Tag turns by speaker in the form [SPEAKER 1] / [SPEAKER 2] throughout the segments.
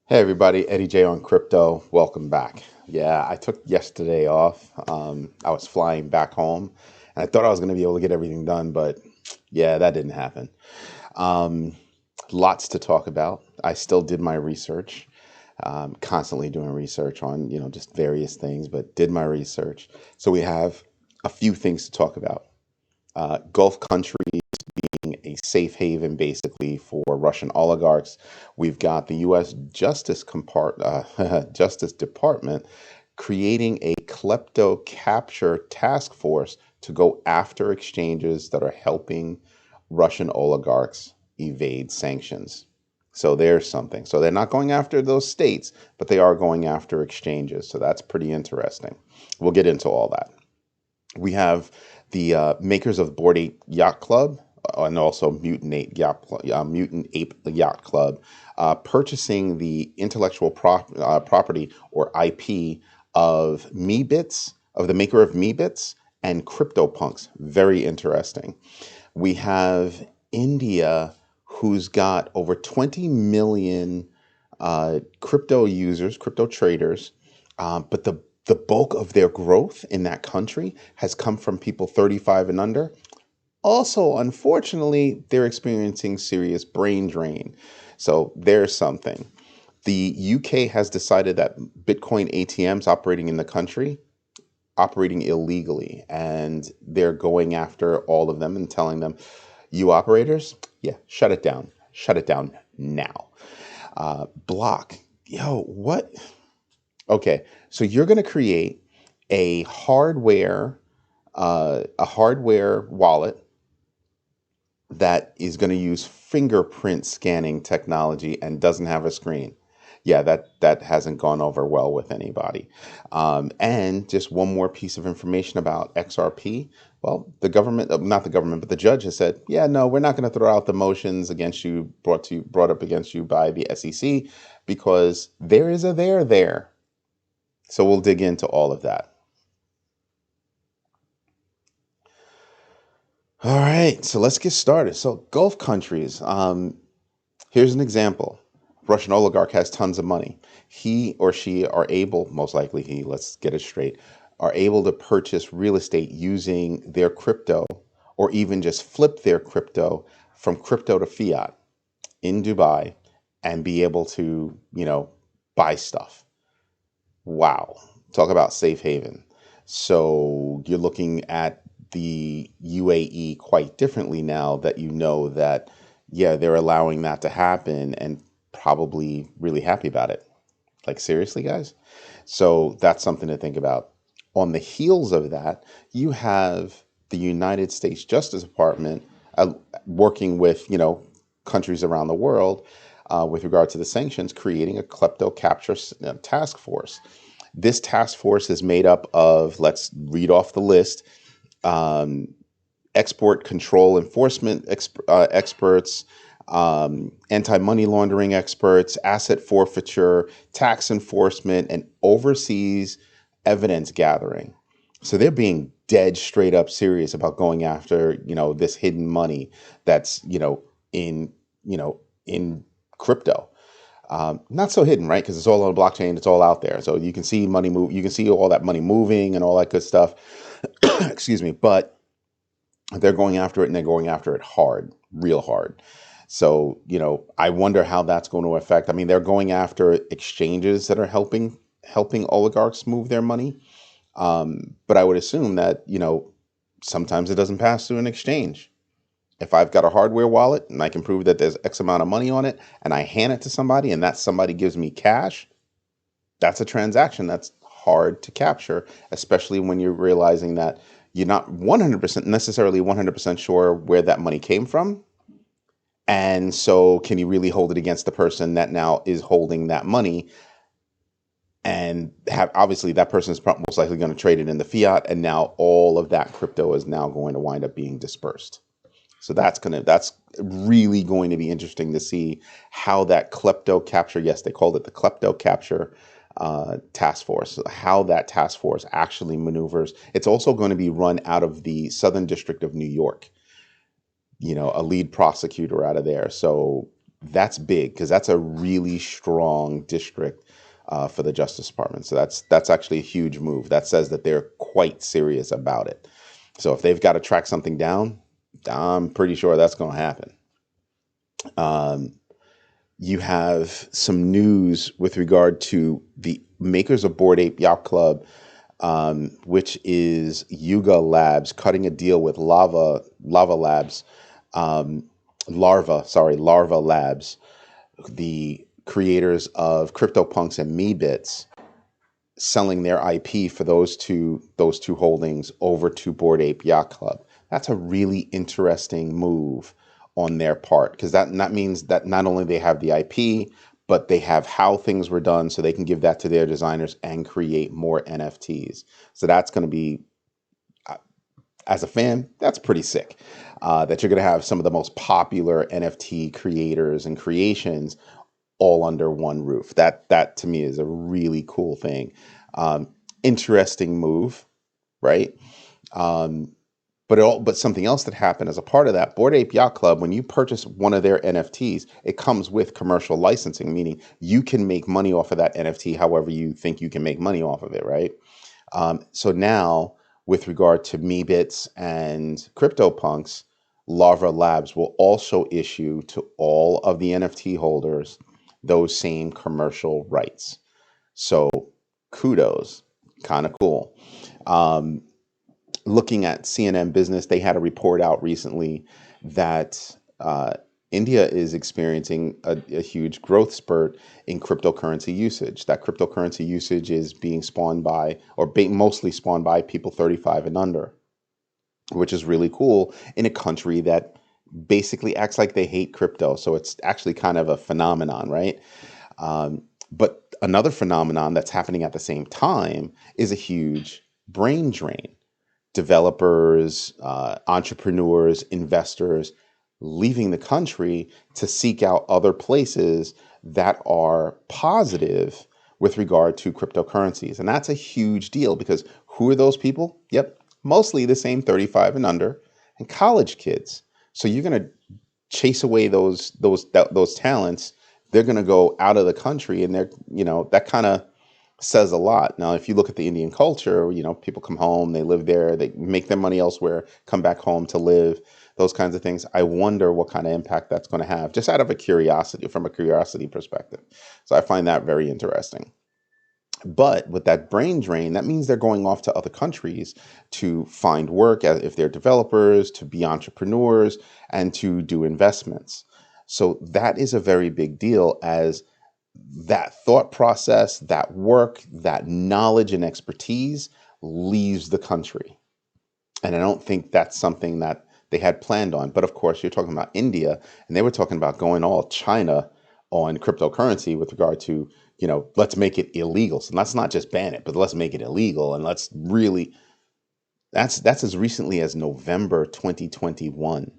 [SPEAKER 1] Hey everybody, Eddie J on crypto. Welcome back. Yeah, I took yesterday off. I was flying back home and I thought I was going to be able to get everything done, but yeah, that didn't happen. Um, Lots to talk about. I still did my research, constantly doing research on, just various things, but did my research. So we have a few things to talk about. Gulf countries being a safe haven basically for Russian oligarchs. We've got the U.S. Justice Department creating a Kleptocapture task force to go after exchanges that are helping Russian oligarchs evade sanctions. So there's something. So they're not going after those states, but they are going after exchanges. So that's pretty interesting. We'll get into all that. We have the makers of Bored Ape Yacht Club and also Mutant Ape Yacht Club purchasing the intellectual property or IP of Meebits, of the maker of Meebits and CryptoPunks. Very interesting. We have India, who's got over 20 million crypto users, crypto traders, but the bulk of their growth in that country has come from people 35 and under. Also, unfortunately, they're experiencing serious brain drain. So there's something. The UK has decided that Bitcoin ATMs operating in the country operating illegally, and they're going after all of them and telling them, you operators, yeah, shut it down now. Block, yo, what? Okay, so you're going to create a hardware wallet that is going to use fingerprint scanning technology and doesn't have a screen. Yeah, that hasn't gone over well with anybody. And just one more piece of information about XRP. Well, the government, not the government, but the judge has said, yeah, no, we're not going to throw out the motions against you brought up against you by the SEC because there is a there. So we'll dig into all of that. All right, so let's get started. So Gulf countries. Here's an example. Russian oligarch has tons of money. He or she are able, most likely he, let's get it straight, are able to purchase real estate using their crypto or even just flip their crypto from crypto to fiat in Dubai and be able to, buy stuff. Wow. Talk about safe haven. So you're looking at the UAE quite differently now that you know that, yeah, they're allowing that to happen and probably really happy about it. Like, seriously, guys? So that's something to think about. On the heels of that, you have the United States Justice Department working with, countries around the world with regard to the sanctions, creating a kleptocapture task force. This task force is made up of, let's read off the list, um, export control enforcement experts, anti-money laundering experts, asset forfeiture, tax enforcement, and overseas evidence gathering. So they're being dead straight up serious about going after, this hidden money that's, in, in crypto. Not so hidden, right? Because it's all on the blockchain. It's all out there. So you can see money move. You can see all that money moving and all that good stuff. Excuse me. But they're going after it and they're going after it hard, real hard. So, I wonder how that's going to affect. I mean, they're going after exchanges that are helping oligarchs move their money. But I would assume that, sometimes it doesn't pass through an exchange. If I've got a hardware wallet and I can prove that there's X amount of money on it and I hand it to somebody and that somebody gives me cash, that's a transaction that's hard to capture, especially when you're realizing that you're not 100% necessarily 100% sure where that money came from. And so can you really hold it against the person that now is holding that money? And have obviously that person is most likely going to trade it in the fiat, and now all of that crypto is now going to wind up being dispersed. So that's really going to be interesting to see how that klepto capture, yes, they called it the klepto capture task force, how that task force actually maneuvers. It's also going to be run out of the Southern District of New York, a lead prosecutor out of there. So That's big because that's a really strong district for the Justice Department. So that's actually a huge move. That says that they're quite serious about it. So if they've got to track something down, I'm pretty sure that's going to happen. You have some news with regard to the makers of Bored Ape Yacht Club, which is Yuga Labs, cutting a deal with Lava Labs, Larva Labs, the creators of CryptoPunks and Meebits, selling their IP for those two holdings over to Bored Ape Yacht Club. That's a really interesting move on their part, because that means that not only they have the IP, but they have how things were done, so they can give that to their designers and create more NFTs. So that's going to be, as a fan, that's pretty sick. That you're going to have some of the most popular NFT creators and creations all under one roof. That to me is a really cool thing. Interesting move, right? But something else that happened as a part of that, Bored Ape Yacht Club, when you purchase one of their NFTs, it comes with commercial licensing, meaning you can make money off of that NFT however you think you can make money off of it, right? So now, with regard to Meebits and CryptoPunks, Larva Labs will also issue to all of the NFT holders those same commercial rights. So kudos, kind of cool. Looking at CNN Business, they had a report out recently that India is experiencing a huge growth spurt in cryptocurrency usage. That cryptocurrency usage is being spawned by, or mostly spawned by, people 35 and under, which is really cool in a country that basically acts like they hate crypto. So it's actually kind of a phenomenon, right? But another phenomenon that's happening at the same time is a huge brain drain. Developers, entrepreneurs, investors leaving the country to seek out other places that are positive with regard to cryptocurrencies. And that's a huge deal, because who are those people? Yep, mostly the same 35 and under and college kids. So you're going to chase away those talents. They're going to go out of the country, and that kind of says a lot. Now, if you look at the Indian culture, people come home, they live there, they make their money elsewhere, come back home to live, those kinds of things. I wonder what kind of impact that's going to have, just out of from a curiosity perspective. So I find that very interesting. But with that brain drain, that means they're going off to other countries to find work, if they're developers, to be entrepreneurs, and to do investments. So that is a very big deal, as that thought process, that work, that knowledge and expertise leaves the country. And I don't think that's something that they had planned on. But of course, you're talking about India, and they were talking about going all China on cryptocurrency with regard to, let's make it illegal. So let's not just ban it, but let's make it illegal. And let's really, that's as recently as November 2021.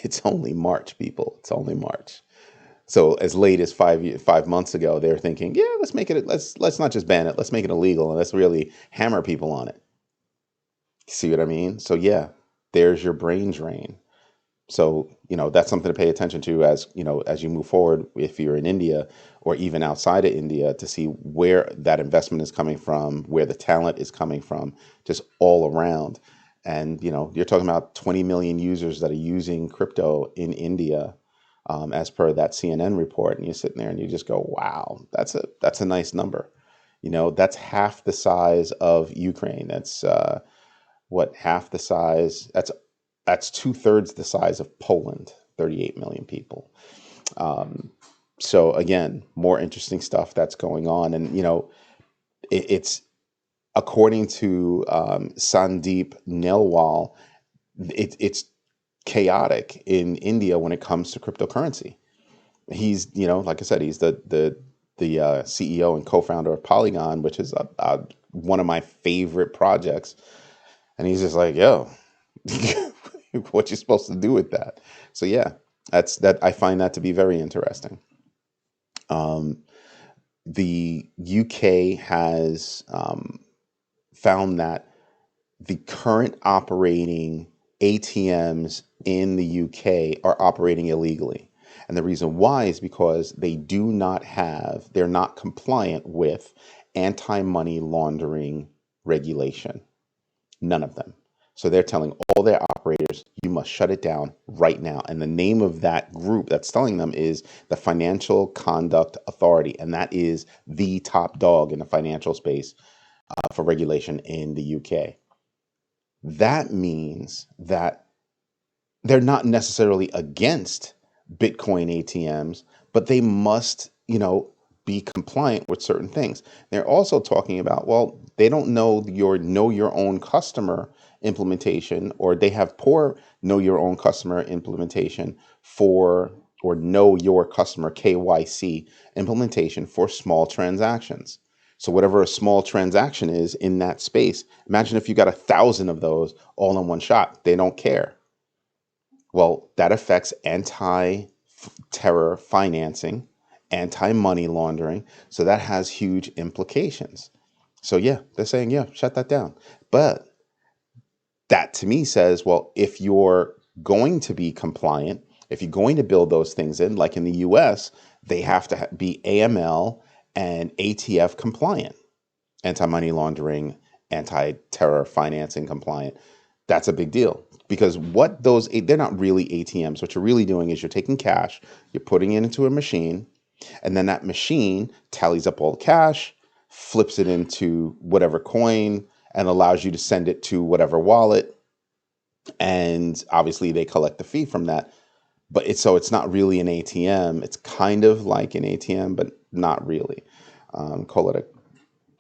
[SPEAKER 1] It's only March, people. It's only March. So as late as 5 months ago, they're thinking, yeah, let's make it. Let's not just ban it. Let's make it illegal, and let's really hammer people on it. See what I mean? So yeah, there's your brain drain. So that's something to pay attention to as you move forward. If you're in India or even outside of India, to see where that investment is coming from, where the talent is coming from, just all around. And you're talking about 20 million users that are using crypto in India. As per that CNN report, and you're sitting there and you just go, wow, that's a nice number. That's half the size of Ukraine. That's half the size. That's 2/3 the size of Poland, 38 million people. So again, more interesting stuff that's going on, and it's according to Sandeep Nailwall, it's chaotic in India when it comes to cryptocurrency. He's, like I said, he's the CEO and co-founder of Polygon, which is one of my favorite projects. And he's just like, yo, what you supposed to do with that? So yeah, I find that to be very interesting. The UK has found that the current operating ATMs in the UK are operating illegally. And the reason why is because they're not compliant with anti-money laundering regulation. None of them. So they're telling all their operators, you must shut it down right now. And the name of that group that's telling them is the Financial Conduct Authority. And that is the top dog in the financial space for regulation in the UK. That means that they're not necessarily against Bitcoin ATMs, but they must, be compliant with certain things. They're also talking about, well, they don't know your own customer implementation, or they have poor know your own customer implementation or know your customer KYC implementation for small transactions. So whatever a small transaction is in that space, imagine if you got 1,000 of those all in one shot. They don't care. Well, that affects anti-terror financing, anti-money laundering. So that has huge implications. So yeah, they're saying, yeah, shut that down. But that to me says, well, if you're going to be compliant, if you're going to build those things in, like in the US, they have to be AML and ATF compliant, anti-money laundering, anti-terror financing compliant. That's a big deal, because they're not really ATMs. What you're really doing is you're taking cash, you're putting it into a machine, and then that machine tallies up all the cash, flips it into whatever coin, and allows you to send it to whatever wallet. And obviously they collect the fee from that. But it's not really an ATM. It's kind of like an ATM, but not really. Call it a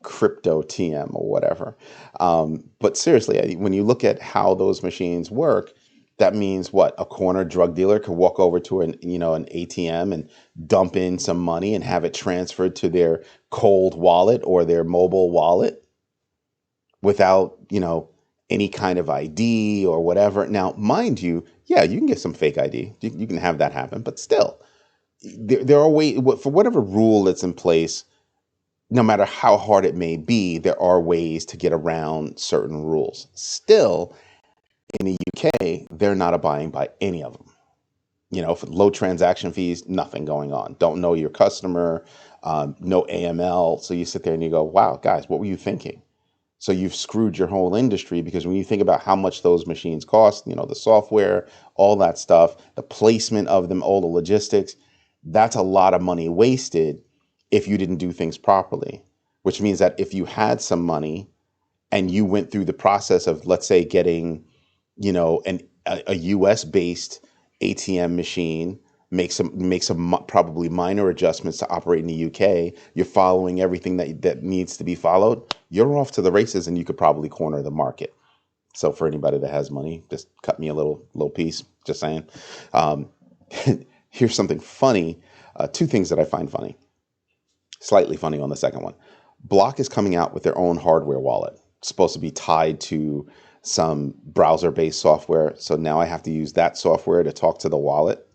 [SPEAKER 1] crypto TM or whatever. But seriously, when you look at how those machines work, that means what? A corner drug dealer could walk over to an ATM and dump in some money and have it transferred to their cold wallet or their mobile wallet without, any kind of ID or whatever. Now, mind you, yeah, you can get some fake ID. You can have that happen, but still, there are ways, for whatever rule that's in place, no matter how hard it may be, there are ways to get around certain rules. Still, in the UK, they're not abiding by any of them. For low transaction fees, nothing going on. Don't know your customer, no AML. So you sit there and you go, wow, guys, what were you thinking? So you've screwed your whole industry, because when you think about how much those machines cost, the software, all that stuff, the placement of them, all the logistics, that's a lot of money wasted if you didn't do things properly, which means that if you had some money and you went through the process of, let's say, getting, a US based ATM machine, make some probably minor adjustments to operate in the UK, you're following everything that needs to be followed, you're off to the races, and you could probably corner the market. So for anybody that has money, just cut me a little piece, just saying. Here's something funny. Two things that I find funny. Slightly funny on the second one. Block is coming out with their own hardware wallet. It's supposed to be tied to some browser-based software. So now I have to use that software to talk to the wallet,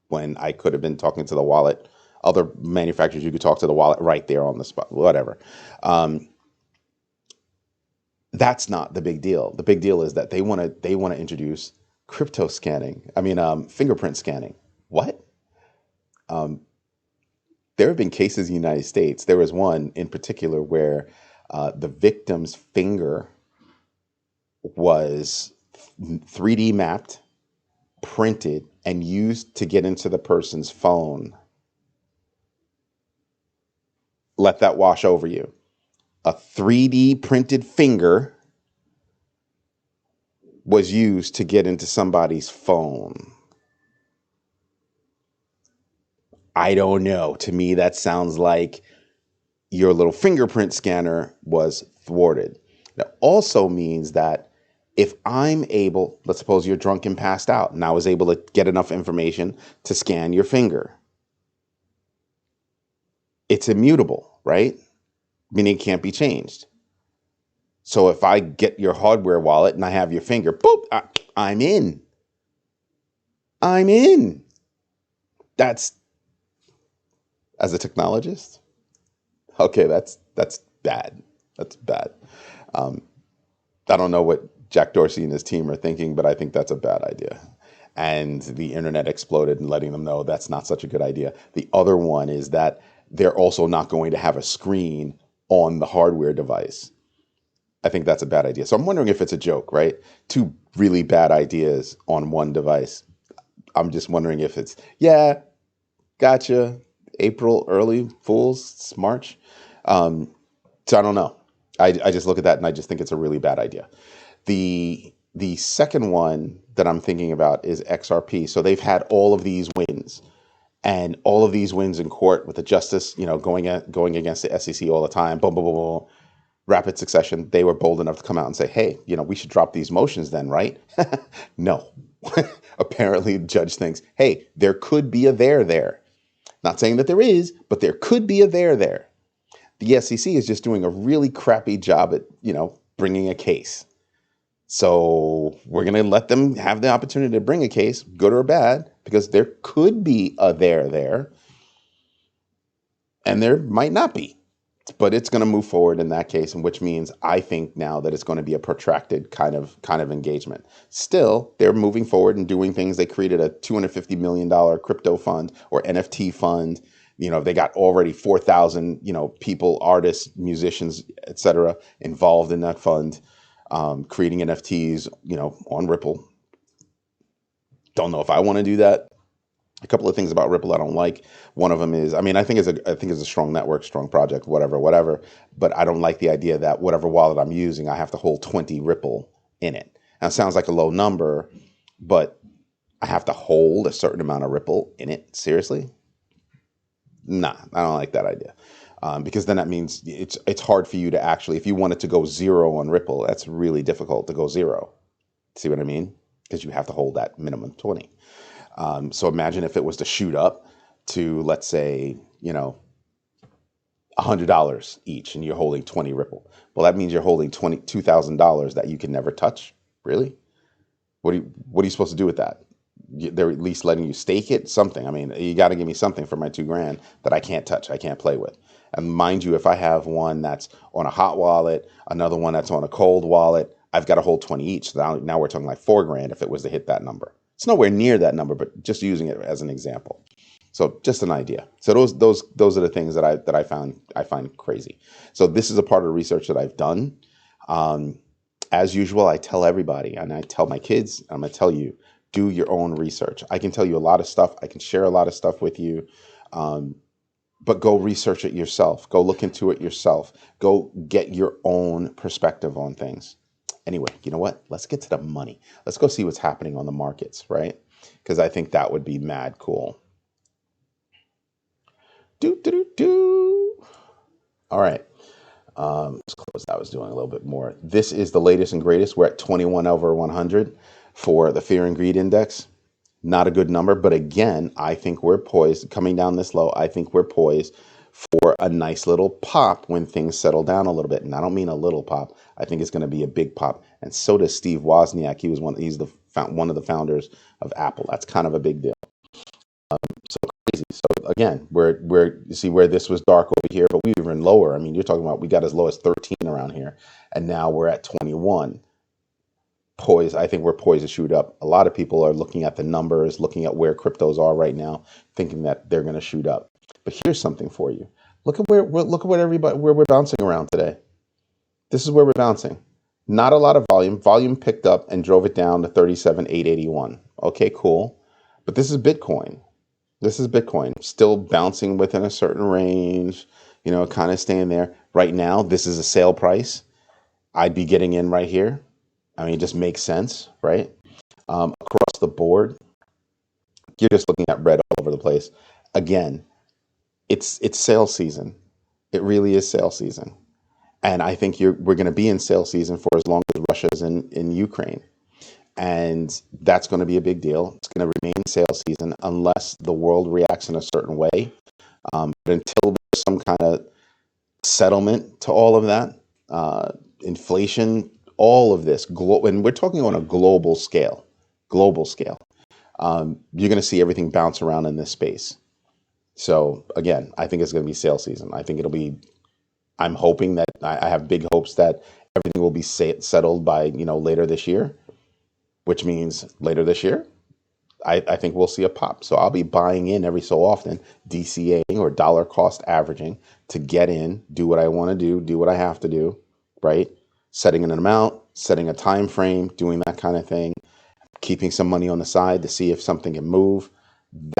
[SPEAKER 1] when I could have been talking to the wallet. Other manufacturers, you could talk to the wallet right there on the spot, whatever. That's not the big deal. The big deal is that they want to introduce crypto scanning. Fingerprint scanning. What? There have been cases in the United States. There was one in particular where the victim's finger was 3D mapped, printed, and used to get into the person's phone. Let that wash over you. A 3D printed finger was used to get into somebody's phone. I don't know. To me, that sounds like your little fingerprint scanner was thwarted. That also means that if I'm able, let's suppose you're drunk and passed out, and I was able to get enough information to scan your finger, it's immutable, right? Meaning it can't be changed. So if I get your hardware wallet and I have your finger, boop, I'm in. I'm in. That's, as a technologist, okay, that's bad. That's bad. I don't know what Jack Dorsey and his team are thinking, but I think that's a bad idea. and the internet exploded and letting them know that's not such a good idea. The other one is that they're also not going to have a screen on the hardware device. I think that's a bad idea. So I'm wondering if it's a joke, right? Two really bad ideas on one device. I'm just wondering if it's, yeah, gotcha. April, early Fools, it's March. So I don't know. I just look at that and I just think it's a really bad idea. The second one that I'm thinking about is XRP. So they've had all of these wins and all of these wins in court with the justice, going against the SEC all the time. Boom, boom, boom, boom. Rapid succession. They were bold enough to come out and say, hey, we should drop these motions then, right? No. Apparently the judge thinks, hey, there could be a there. Not saying that there is, but there could be a there. The SEC is just doing a really crappy job at, bringing a case. So we're going to let them have the opportunity to bring a case, good or bad, because there could be a there, and there might not be. But it's going to move forward in that case, and which means I think now that it's going to be a protracted kind of engagement. Still, they're moving forward and doing things. They created a $250 million crypto fund or NFT fund. They got already 4,000, people, artists, musicians, etc., involved in that fund, creating NFTs, on Ripple. Don't know if I want to do that. A couple of things about Ripple I don't like. One of them is, I think it's a strong network, strong project, whatever. But I don't like the idea that whatever wallet I'm using, I have to hold 20 Ripple in it. Now it sounds like a low number, but I have to hold a certain amount of Ripple in it. Seriously? Nah, I don't like that idea. Because then that means it's hard for you to actually, if you wanted to go zero on Ripple, that's really difficult to go zero. See what I mean? Because you have to hold that minimum 20. So imagine if it was to shoot up to, let's say, $100 each, and you're holding 20 Ripple. Well, that means you're holding $2,000 that you can never touch. Really? What are you supposed to do with that? They're at least letting you stake it, something. You got to give me something for my $2,000 that I can't touch, I can't play with. And mind you, if I have one that's on a hot wallet, another one that's on a cold wallet, I've got to hold 20 each. So now we're talking like $4,000 if it was to hit that number. It's nowhere near that number, but just using it as an example. So just an idea. So those are the things that I find crazy. So this is a part of the research that I've done. As usual, I tell everybody, and I tell my kids, I'm going to tell you, do your own research. I can tell you a lot of stuff. I can share a lot of stuff with you. But go research it yourself. Go look into it yourself. Go get your own perspective on things. Anyway, you know what? Let's get to the money. Let's go see what's happening on the markets, right? Because I think that would be mad cool. All right. Let's close that. I was doing a little bit more. This is the latest and greatest. We're at 21 over 100 for the Fear and Greed Index. Not a good number, but again, I think we're poised, coming down this low, I think we're poised for a nice little pop when things settle down a little bit. And I don't mean a little pop. I think it's going to be a big pop. And so does Steve Wozniak. He's one of the founders of Apple. That's kind of a big deal. So crazy. So again, you see where this was dark over here, but we were even lower. You're talking about, we got as low as 13 around here, and now we're at 21. I think we're poised to shoot up. A lot of people are looking at the numbers, looking at where cryptos are right now, thinking that they're going to shoot up. But here's something for you. Look at where we're bouncing around today. This is where we're bouncing. Not a lot of volume. Volume picked up and drove it down to 37,881. Okay, cool. But this is Bitcoin. Still bouncing within a certain range, kind of staying there. Right now, this is a sale price. I'd be getting in right here. It just makes sense, right? Across the board, you're just looking at red all over the place. Again, it's sale season. It really is sale season. And I think we're going to be in sale season for as long as Russia's in Ukraine. And that's going to be a big deal. It's going to remain sale season unless the world reacts in a certain way. But until there's some kind of settlement to all of that, inflation, all of this, and we're talking on a global scale, you're going to see everything bounce around in this space. So again, I think it's going to be sale season. I'm hoping that I have big hopes that everything will be settled by, later this year, which means later this year, I think we'll see a pop. So I'll be buying in every so often, DCAing or dollar cost averaging to get in, do what I want to do what I have to do, right? Setting an amount, setting a time frame, doing that kind of thing, keeping some money on the side to see if something can move.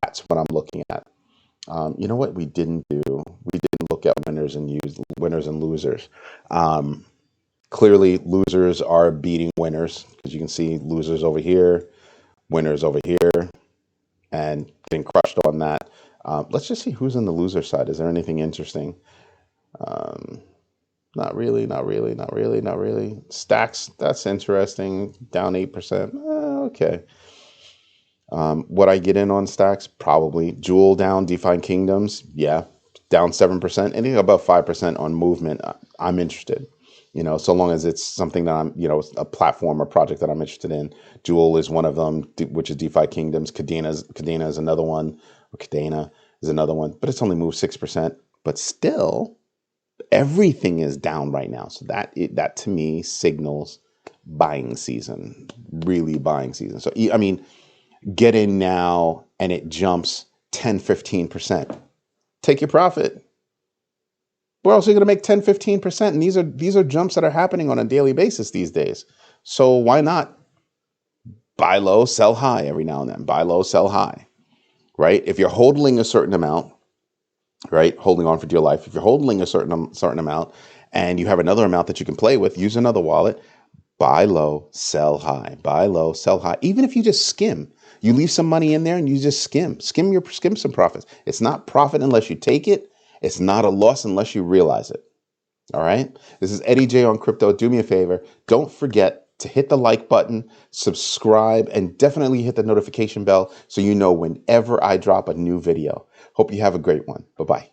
[SPEAKER 1] That's what I'm looking at. You know what we didn't do? We didn't look at winners and losers. Clearly, losers are beating winners because you can see losers over here, winners over here, and getting crushed on that. Let's just see who's on the loser side. Is there anything interesting? Not really, not really, not really, not really. Stacks, that's interesting. Down 8%. Okay. Would I get in on stacks? Probably. Jewel down, DeFi Kingdoms, yeah, down 7%. Anything above 5% on movement, I'm interested. So long as it's something that I'm, a platform or project that I'm interested in. Jewel is one of them, which is DeFi Kingdoms. Cadena is another one, or Cadena is another one, but it's only moved 6%. But still, everything is down right now. So that to me signals buying season, really buying season. So, I mean, get in now and it jumps 10, 15%. Take your profit. Where else are you going to make 10, 15%? And these are jumps that are happening on a daily basis these days. So why not buy low, sell high every now and then? Buy low, sell high, right? If you're holding a certain amount, right, holding on for dear life, if you're holding a certain amount and you have another amount that you can play with, use another wallet, buy low, sell high, buy low, sell high. Even if you just skim, you leave some money in there and you just skim some profits. It's not profit unless you take it. It's not a loss unless you realize it. All right. This is Eddie J on crypto. Do me a favor. Don't forget to hit the like button, subscribe, and definitely hit the notification bell so you know whenever I drop a new video. Hope you have a great one. Bye-bye.